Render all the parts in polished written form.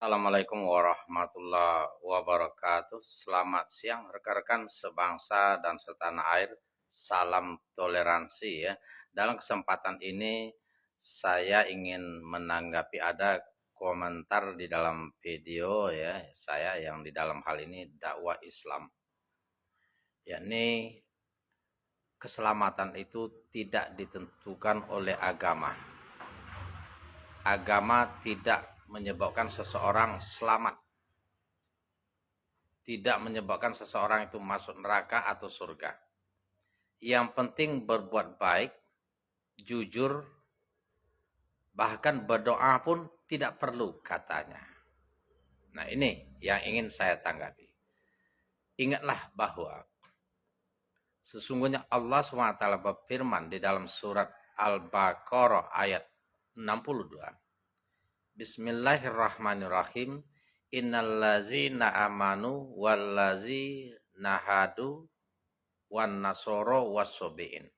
Assalamualaikum warahmatullahi wabarakatuh. Selamat siang rekan-rekan sebangsa dan setanah air. Salam toleransi ya. Dalam kesempatan ini saya ingin menanggapi ada komentar di dalam video ya saya yang di dalam hal ini dakwah Islam. Yakni keselamatan itu tidak ditentukan oleh agama. Agama tidak menyebabkan seseorang selamat, tidak menyebabkan seseorang itu masuk neraka atau surga. Yang penting berbuat baik, jujur, bahkan berdoa pun tidak perlu katanya. Nah, ini yang ingin saya tanggapi. Ingatlah bahwa sesungguhnya Allah SWT berfirman di dalam surat Al-Baqarah ayat 62. Bismillahirrahmanirrahim. Innallazina amanu wallazina hadu wan nasoro wasobiin.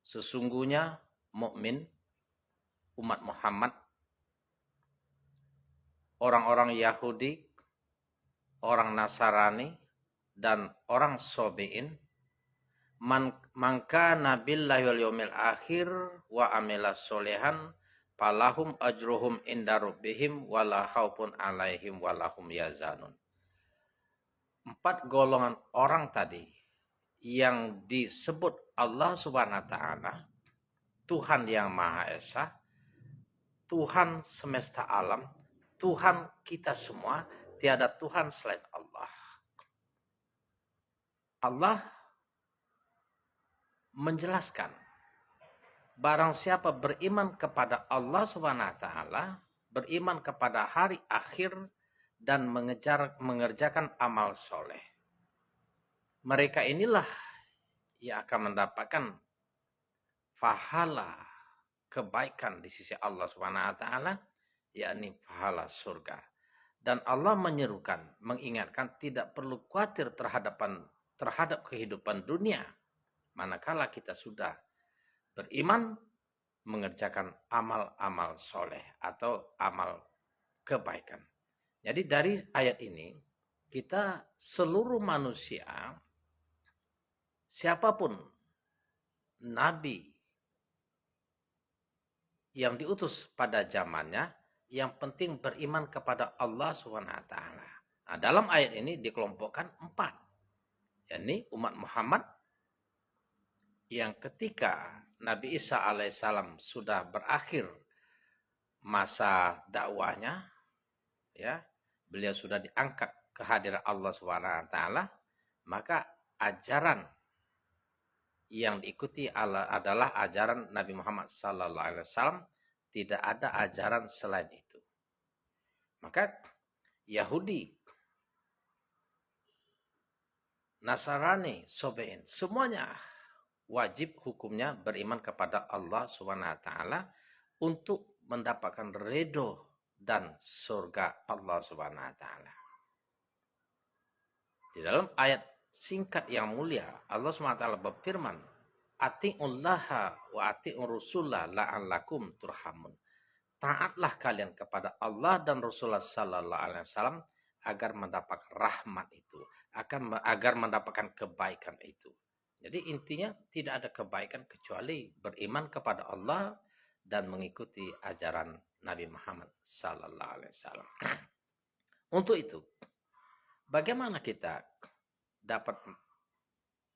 Sesungguhnya mukmin umat Muhammad, orang-orang Yahudi, orang Nasrani, dan orang Sobiin, mangka nabillahi wal yaumil akhir wa amila solehan falahum ajruhum inda rabbihim wala khaufun alaihim walahum yazanun. 4 golongan orang tadi yang disebut Allah Subhanahu wa taala, Tuhan yang Maha Esa, Tuhan semesta alam, Tuhan kita semua, tiada Tuhan selain Allah. Allah menjelaskan, barang siapa beriman kepada Allah Subhanahu wa taala, beriman kepada hari akhir dan mengerjakan amal soleh, mereka inilah yang akan mendapatkan pahala kebaikan di sisi Allah Subhanahu wa taala, yakni pahala surga. Dan Allah menyerukan, mengingatkan tidak perlu khawatir terhadap kehidupan dunia manakala kita sudah beriman, mengerjakan amal-amal soleh atau amal kebaikan. Jadi dari ayat ini kita seluruh manusia, siapapun nabi yang diutus pada zamannya, yang penting beriman kepada Allah SWT. Nah, dalam ayat ini dikelompokkan 4, yakni umat Muhammad yang ketika Nabi Isa alaihissalam sudah berakhir masa dakwahnya, ya, beliau sudah diangkat ke hadirat Allah SWT, maka ajaran yang diikuti adalah ajaran Nabi Muhammad SAW. Tidak ada ajaran selain itu. Maka Yahudi, Nasrani, Sobein, semuanya wajib hukumnya beriman kepada Allah SWT untuk mendapatkan ridho dan surga Allah SWT. Di dalam ayat singkat yang mulia, Allah SWT berfirman, ati'ullaha wa ati'ur rusulah la'allakum turhamun. Taatlah kalian kepada Allah dan Rasulullah sallallahu alaihi wasallam agar mendapat rahmat itu, agar mendapatkan kebaikan itu. Jadi intinya tidak ada kebaikan kecuali beriman kepada Allah dan mengikuti ajaran Nabi Muhammad sallallahu alaihi wasallam. Untuk itu, bagaimana kita dapat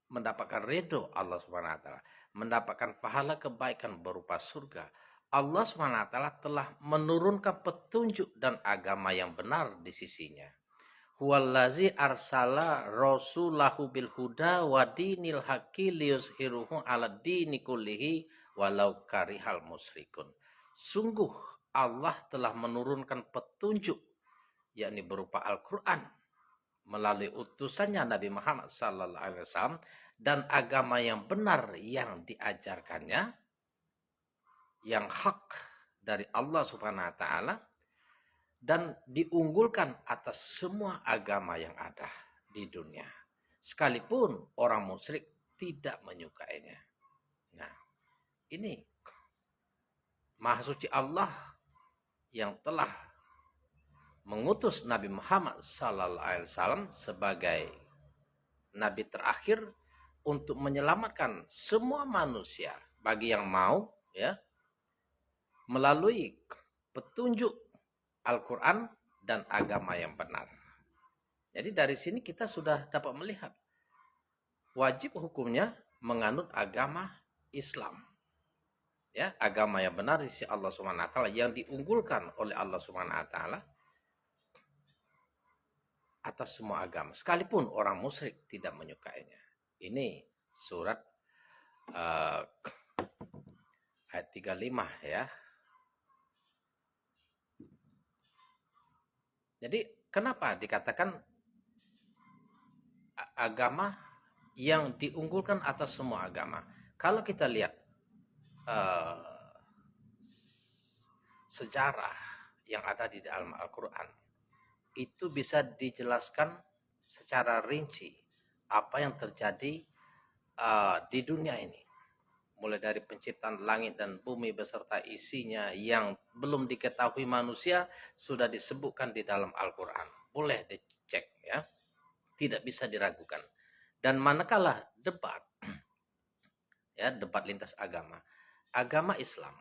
mendapatkan ridho Allah Subhanahu wa taala, mendapatkan pahala kebaikan berupa surga? Allah SWT telah menurunkan petunjuk dan agama yang benar di sisinya. Huwallazi arsala rasulahu bil huda wa dinil haqqi liyuzhiruhu 'ala dini kullihi walau karihal musyrikun. Sungguh Allah telah menurunkan petunjuk, yakni berupa Al-Qur'an, melalui utusannya Nabi Muhammad SAW, dan agama yang benar yang diajarkannya, yang hak dari Allah Subhanahu wa taala, dan diunggulkan atas semua agama yang ada di dunia, sekalipun orang musyrik tidak menyukainya. Nah, ini Maha Suci Allah yang telah mengutus Nabi Muhammad sallallahu alaihi wasallam sebagai nabi terakhir untuk menyelamatkan semua manusia bagi yang mau, ya, melalui petunjuk Al-Qur'an dan agama yang benar. Jadi dari sini kita sudah dapat melihat wajib hukumnya menganut agama Islam. Ya, agama yang benar di sisi Allah Subhanahu wa taala yang diunggulkan oleh Allah Subhanahu wa taala atas semua agama, sekalipun orang musyrik tidak menyukainya. Ini surat ayat 35 ya. Jadi kenapa dikatakan agama yang diunggulkan atas semua agama? Kalau kita lihat sejarah yang ada di dalam Al-Quran, itu bisa dijelaskan secara rinci apa yang terjadi di dunia ini. Mulai dari penciptaan langit dan bumi beserta isinya yang belum diketahui manusia sudah disebutkan di dalam Al-Quran. Boleh dicek ya, tidak bisa diragukan. Dan manakala debat, ya, debat lintas agama, agama Islam,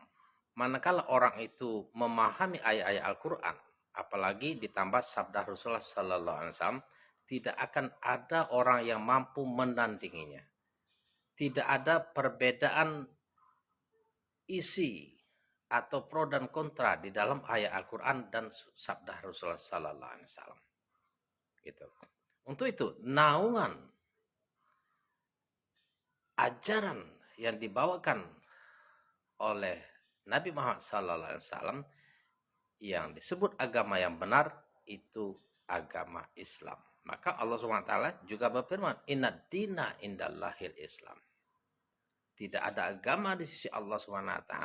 manakala orang itu memahami ayat-ayat Al-Quran, apalagi ditambah sabda Rasulullah Sallallahu Alaihi Wasallam, tidak akan ada orang yang mampu menandinginya. Tidak ada perbedaan isi atau pro dan kontra di dalam ayat Al-Quran dan sabda Rasulullah Sallallahu Alaihi Wasallam. Gitu. Untuk itu, naungan ajaran yang dibawakan oleh Nabi Muhammad Sallallahu Alaihi Wasallam yang disebut agama yang benar itu agama Islam. Maka Allah SWT juga berfirman, Inna dina indallahil Islam. Tidak ada agama di sisi Allah SWT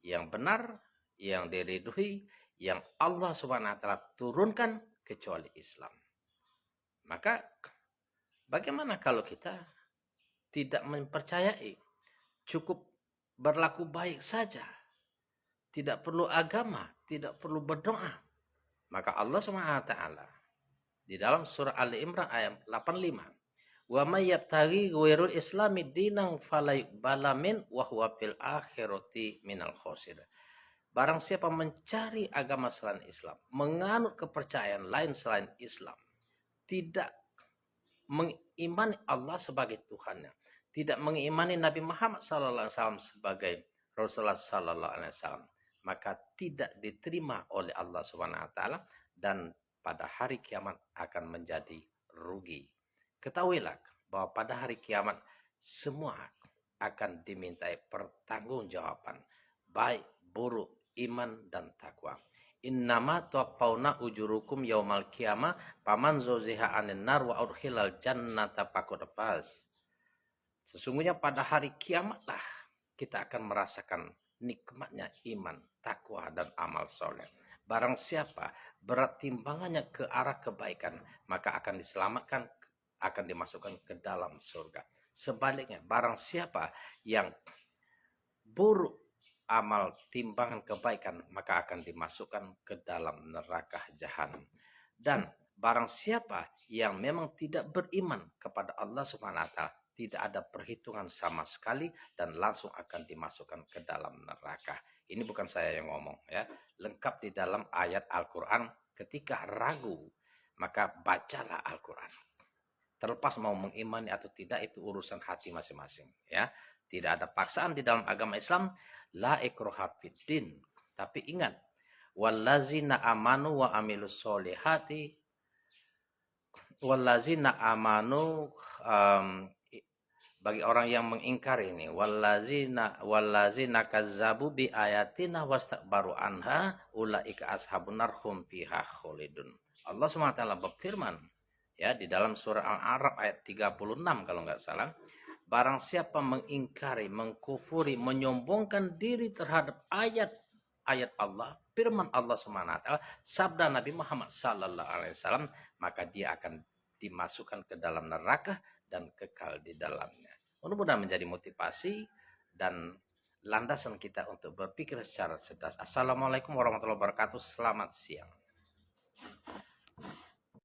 yang benar, yang diridhoi, yang Allah SWT turunkan kecuali Islam. Maka bagaimana kalau kita tidak mempercayai, cukup berlaku baik saja, tidak perlu agama, tidak perlu berdoa? Maka Allah SWT di dalam surah Ali Imran ayat 85, wa may yabtaghi ghairul islami dinan falayuqbala min wa huwa fil akhirati minal khosir. Barang siapa mencari agama selain Islam, menganut kepercayaan lain selain Islam, tidak mengimani Allah sebagai Tuhannya, tidak mengimani Nabi Muhammad SAW sebagai Rasulullah SAW, maka tidak diterima oleh Allah SWT dan pada hari kiamat akan menjadi rugi. Ketahuilah bahwa pada hari kiamat semua akan dimintai pertanggungjawaban, baik buruk, iman dan takwa. Innama tuwaffawna ujurukum yaumal qiyamah faman zuziha 'anil nar wa udkhilal jannata faqad faz. Sesungguhnya pada hari kiamatlah kita akan merasakan nikmatnya iman, takwa dan amal soleh. Barang siapa berat timbangannya ke arah kebaikan, maka akan diselamatkan, akan dimasukkan ke dalam surga. Sebaliknya, barang siapa yang buruk amal timbangan kebaikan, maka akan dimasukkan ke dalam neraka jahanam. Dan barang siapa yang memang tidak beriman kepada Allah Subhanahu wa taala, tidak ada perhitungan sama sekali dan langsung akan dimasukkan ke dalam neraka. Ini bukan saya yang ngomong ya, lengkap di dalam ayat Al-Quran. Ketika ragu, maka bacalah Al-Quran. Terlepas mau mengimani atau tidak, itu urusan hati masing-masing ya. Tidak ada paksaan di dalam agama Islam, la ikraha fiddin. Tapi ingat, wallazina amanu wa amilus solihati, wallazina amanu, bagi orang yang mengingkari ini, wallazina kazzabu bi ayatina wastakbaru anha ulaika ashabun nar hum fiha khalidun. Allah SWT berfirman ya di dalam surah Al-A'raf ayat 36 kalau nggak salah, barang siapa mengingkari, mengkufuri, menyombongkan diri terhadap ayat Allah, firman Allah SWT, sabda Nabi Muhammad sallallahu alaihi wasallam, maka dia akan dimasukkan ke dalam neraka dan kekal di dalamnya. Mudah-mudahan menjadi motivasi dan landasan kita untuk berpikir secara cerdas. Assalamualaikum warahmatullahi wabarakatuh. Selamat siang.